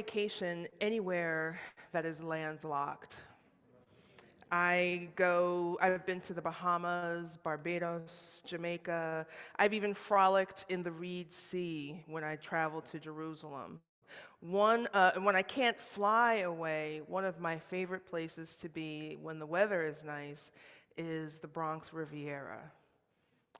vacation anywhere that is landlocked. I've been to the Bahamas, Barbados, Jamaica. I've even frolicked in the Reed Sea when I traveled to Jerusalem. When I can't fly away, one of my favorite places to be when the weather is nice is the Bronx Riviera,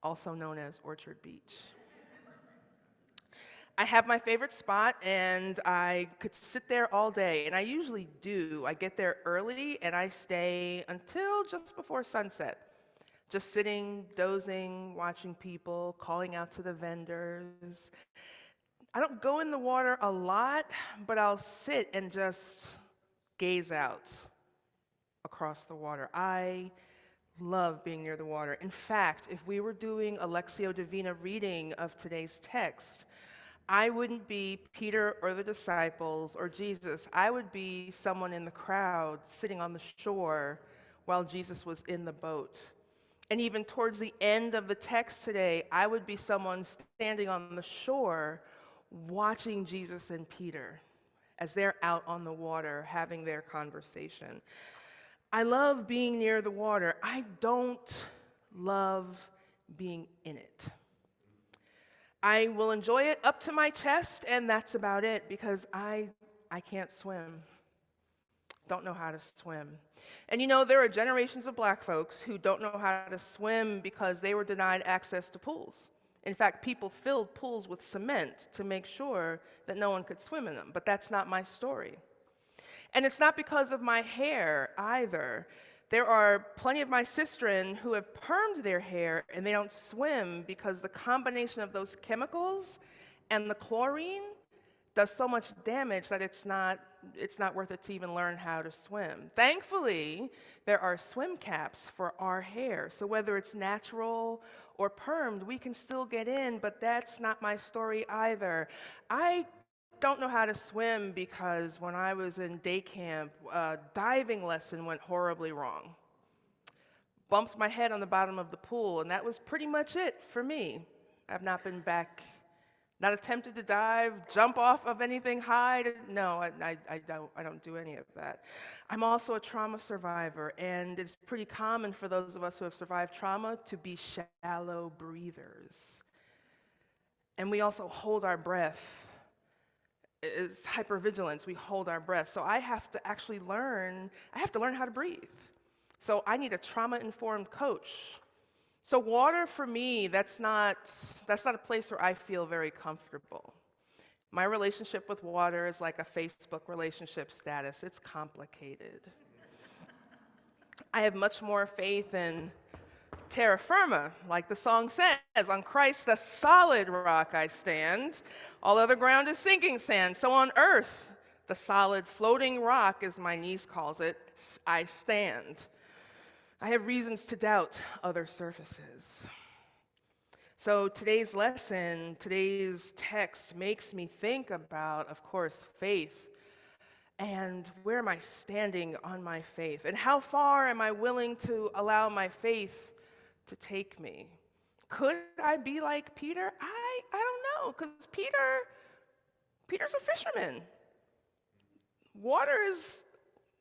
also known as Orchard Beach. I have my favorite spot, and I could sit there all day, and I usually do. I get there early, and I stay until just before sunset, just sitting, dozing, watching people, calling out to the vendors. I don't go in the water a lot, but I'll sit and just gaze out across the water. I love being near the water. In fact, if we were doing a Lectio Divina reading of today's text, I wouldn't be Peter or the disciples or Jesus. I would be someone in the crowd sitting on the shore while Jesus was in the boat. And even towards the end of the text today, I would be someone standing on the shore watching Jesus and Peter as they're out on the water having their conversation. I love being near the water. I don't love being in it. I will enjoy it up to my chest, and that's about it, because I can't swim. Don't know how to swim. And you know, there are generations of black folks who don't know how to swim because they were denied access to pools. In fact, people filled pools with cement to make sure that no one could swim in them, but that's not my story. And it's not because of my hair either. There are plenty of my sistren who have permed their hair and they don't swim because the combination of those chemicals and the chlorine does so much damage that it's not worth it to even learn how to swim. Thankfully, there are swim caps for our hair. So whether it's natural or permed, we can still get in, but that's not my story either. I don't know how to swim because when I was in day camp, a diving lesson went horribly wrong. Bumped my head on the bottom of the pool, and that was pretty much it for me. I've not been back, not attempted to dive, jump off of anything high. No, I don't do any of that. I'm also a trauma survivor, and it's pretty common for those of us who have survived trauma to be shallow breathers. And we also hold our breath. It's hypervigilance. We hold our breath. So I have to learn how to breathe. So I need a trauma-informed coach. So water for me, that's not a place where I feel very comfortable. My relationship with water is like a Facebook relationship status. It's complicated. I have much more faith in terra firma, like the song says, on Christ the solid rock I stand, all other ground is sinking sand. So on earth, the solid floating rock, as my niece calls it, I stand. I have reasons to doubt other surfaces. So today's lesson, today's text makes me think about, of course, faith. And where am I standing on my faith? And how far am I willing to allow my faith to take me? Could I be like Peter? I don't know, because Peter's a fisherman.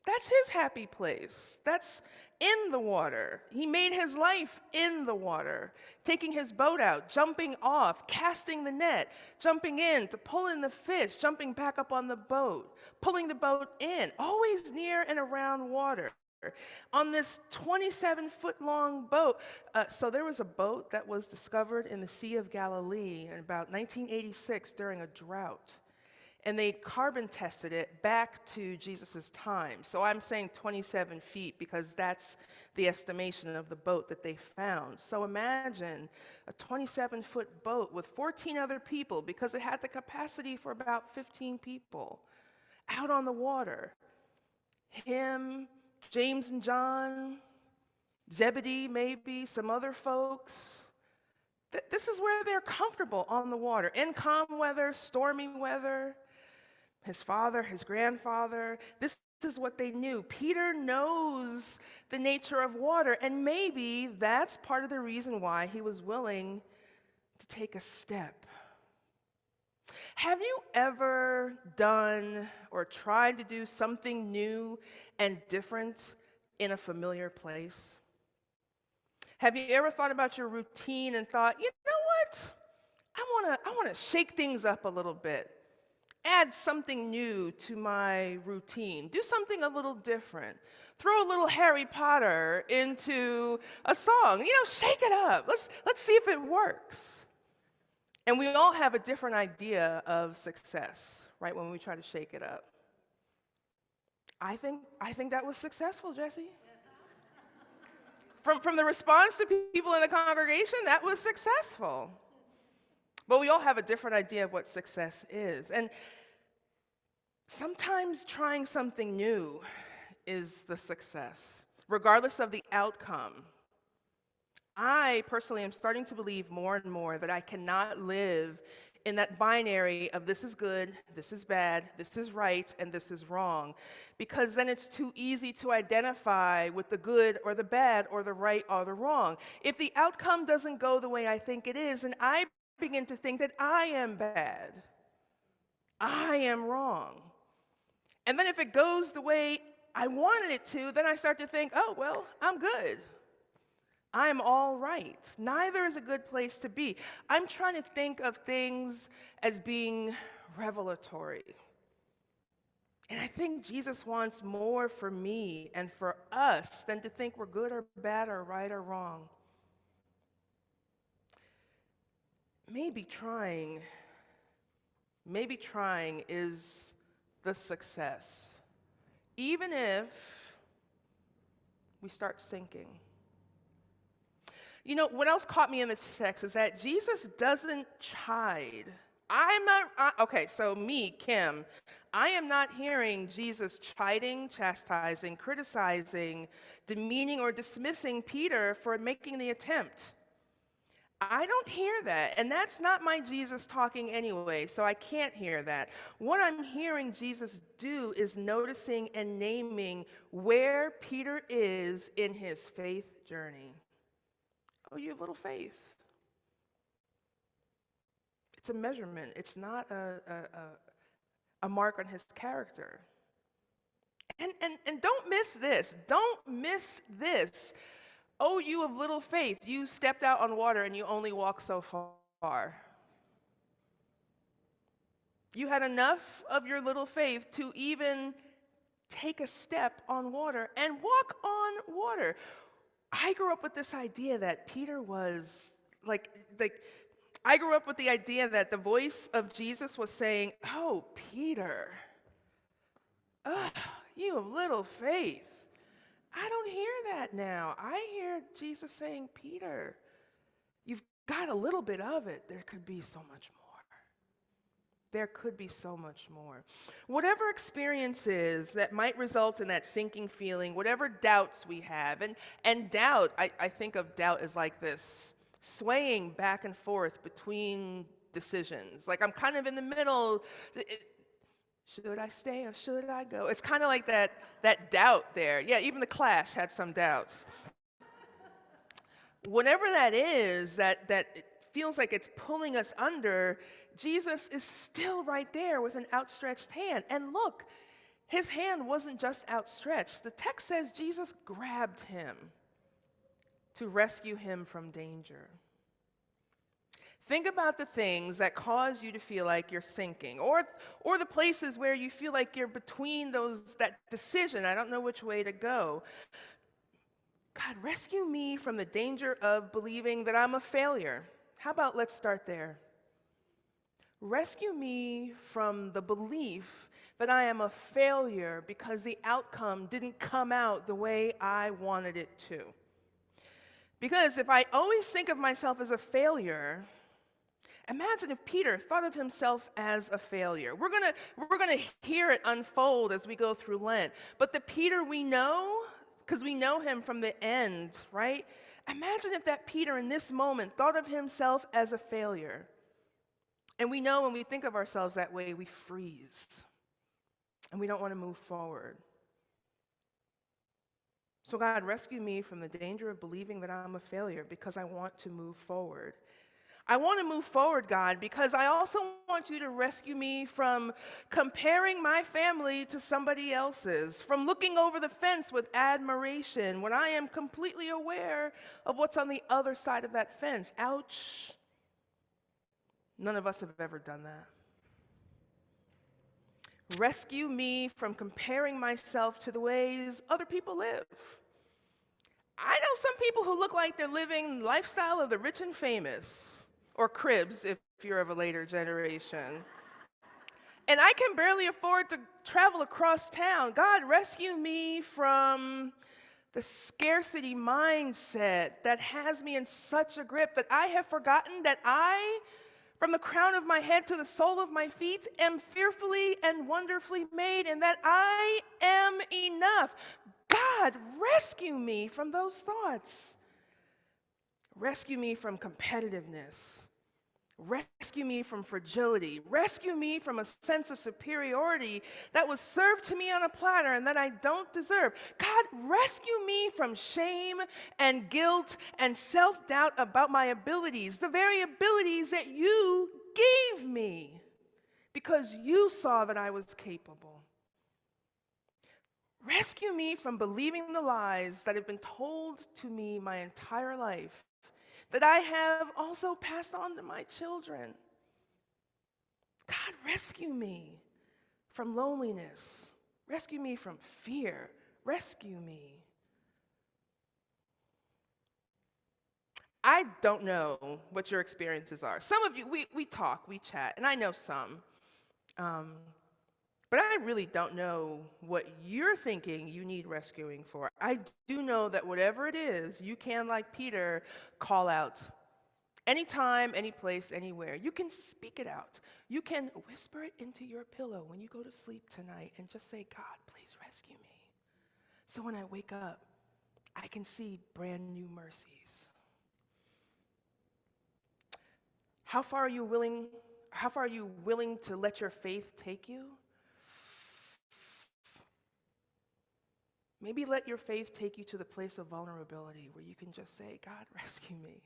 That's his happy place. That's in the water. He made his life in the water, taking his boat out, jumping off, casting the net, jumping in to pull in the fish, jumping back up on the boat, pulling the boat in, always near and around water. On this 27-foot-long boat. So there was a boat that was discovered in the Sea of Galilee in about 1986 during a drought. And they carbon tested it back to Jesus' time. So I'm saying 27 feet because that's the estimation of the boat that they found. So imagine a 27-foot boat with 14 other people, because it had the capacity for about 15 people, out on the water. Him, James and John, Zebedee maybe, some other folks. This is where they're comfortable on the water, in calm weather, stormy weather. His father, his grandfather, this is what they knew. Peter knows the nature of water, and maybe that's part of the reason why he was willing to take a step. Have you ever done or tried to do something new and different in a familiar place? Have you ever thought about your routine and thought, you know what? I want to shake things up a little bit. Add something new to my routine. Do something a little different. Throw a little Harry Potter into a song. Shake it up. Let's see if it works. And we all have a different idea of success, right? When we try to shake it up. I think that was successful, Jesse. From the response to people in the congregation, that was successful. But we all have a different idea of what success is. And sometimes trying something new is the success, regardless of the outcome. I personally am starting to believe more and more that I cannot live in that binary of this is good, this is bad, this is right, and this is wrong, because then it's too easy to identify with the good or the bad or the right or the wrong. If the outcome doesn't go the way I think it is, and I begin to think that I am bad, I am wrong. And then if it goes the way I wanted it to, then I start to think, oh, well, I'm good. I'm all right. Neither is a good place to be. I'm trying to think of things as being revelatory. And I think Jesus wants more for me and for us than to think we're good or bad or right or wrong. Maybe trying is the success, even if we start sinking. What else caught me in this text is that Jesus doesn't chide. Okay, so me, Kym, I am not hearing Jesus chiding, chastising, criticizing, demeaning, or dismissing Peter for making the attempt. I don't hear that, and that's not my Jesus talking anyway, so I can't hear that. What I'm hearing Jesus do is noticing and naming where Peter is in his faith journey. Oh, you have little faith. It's a measurement. It's not a mark on his character. And don't miss this. Don't miss this. Oh, you of little faith, you stepped out on water and you only walked so far. You had enough of your little faith to even take a step on water and walk on water. I grew up with this idea that Peter was I grew up with the idea that the voice of Jesus was saying, oh, Peter, you have little faith. I don't hear that now. I hear Jesus saying, Peter, you've got a little bit of it. There could be so much more. There could be so much more. Whatever experiences that might result in that sinking feeling, whatever doubts we have, and doubt, I think of doubt as like this swaying back and forth between decisions. Like I'm kind of in the middle. Should I stay or should I go? It's kind of like that doubt there. Yeah, even the Clash had some doubts. Whatever that is, that it feels like it's pulling us under, Jesus is still right there with an outstretched hand. And look, his hand wasn't just outstretched. The text says Jesus grabbed him to rescue him from danger. Think about the things that cause you to feel like you're sinking, or the places where you feel like you're between that decision. I don't know which way to go. God, rescue me from the danger of believing that I'm a failure. How about let's start there? Rescue me from the belief that I am a failure because the outcome didn't come out the way I wanted it to. Because if I always think of myself as a failure, imagine if Peter thought of himself as a failure. We're gonna hear it unfold as we go through Lent. But the Peter we know, because we know him from the end, right? Imagine if that Peter in this moment thought of himself as a failure. And we know when we think of ourselves that way, we freeze. And we don't want to move forward. So God, rescue me from the danger of believing that I'm a failure because I want to move forward. I want to move forward, God, because I also want you to rescue me from comparing my family to somebody else's, from looking over the fence with admiration when I am completely aware of what's on the other side of that fence. Ouch. None of us have ever done that. Rescue me from comparing myself to the ways other people live. I know some people who look like they're living the lifestyle of the rich and famous, or cribs if you're of a later generation. And I can barely afford to travel across town. God, rescue me from the scarcity mindset that has me in such a grip that I have forgotten that I, from the crown of my head to the sole of my feet, am fearfully and wonderfully made, and that I am enough. God, rescue me from those thoughts. Rescue me from competitiveness. Rescue me from fragility. Rescue me from a sense of superiority that was served to me on a platter and that I don't deserve. God, rescue me from shame and guilt and self-doubt about my abilities, the very abilities that you gave me because you saw that I was capable. Rescue me from believing the lies that have been told to me my entire life, that I have also passed on to my children. God, rescue me from loneliness. Rescue me from fear. Rescue me. I don't know what your experiences are. Some of you, we talk, we chat, and I know some. But I really don't know what you're thinking you need rescuing for. I do know that whatever it is, you can, like Peter, call out. Anytime, any place, anywhere. You can speak it out. You can whisper it into your pillow when you go to sleep tonight and just say, God, please rescue me. So when I wake up, I can see brand new mercies. How far are you willing to let your faith take you? Maybe let your faith take you to the place of vulnerability where you can just say, God, rescue me.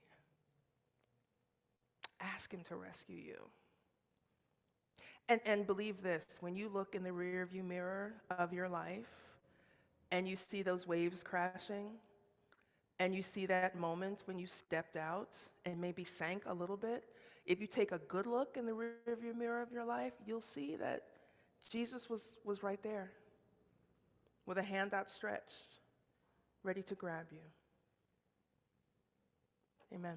Ask him to rescue you. And believe this, when you look in the rearview mirror of your life and you see those waves crashing and you see that moment when you stepped out and maybe sank a little bit, if you take a good look in the rearview mirror of your life, you'll see that Jesus was right there with a hand outstretched, ready to grab you. Amen.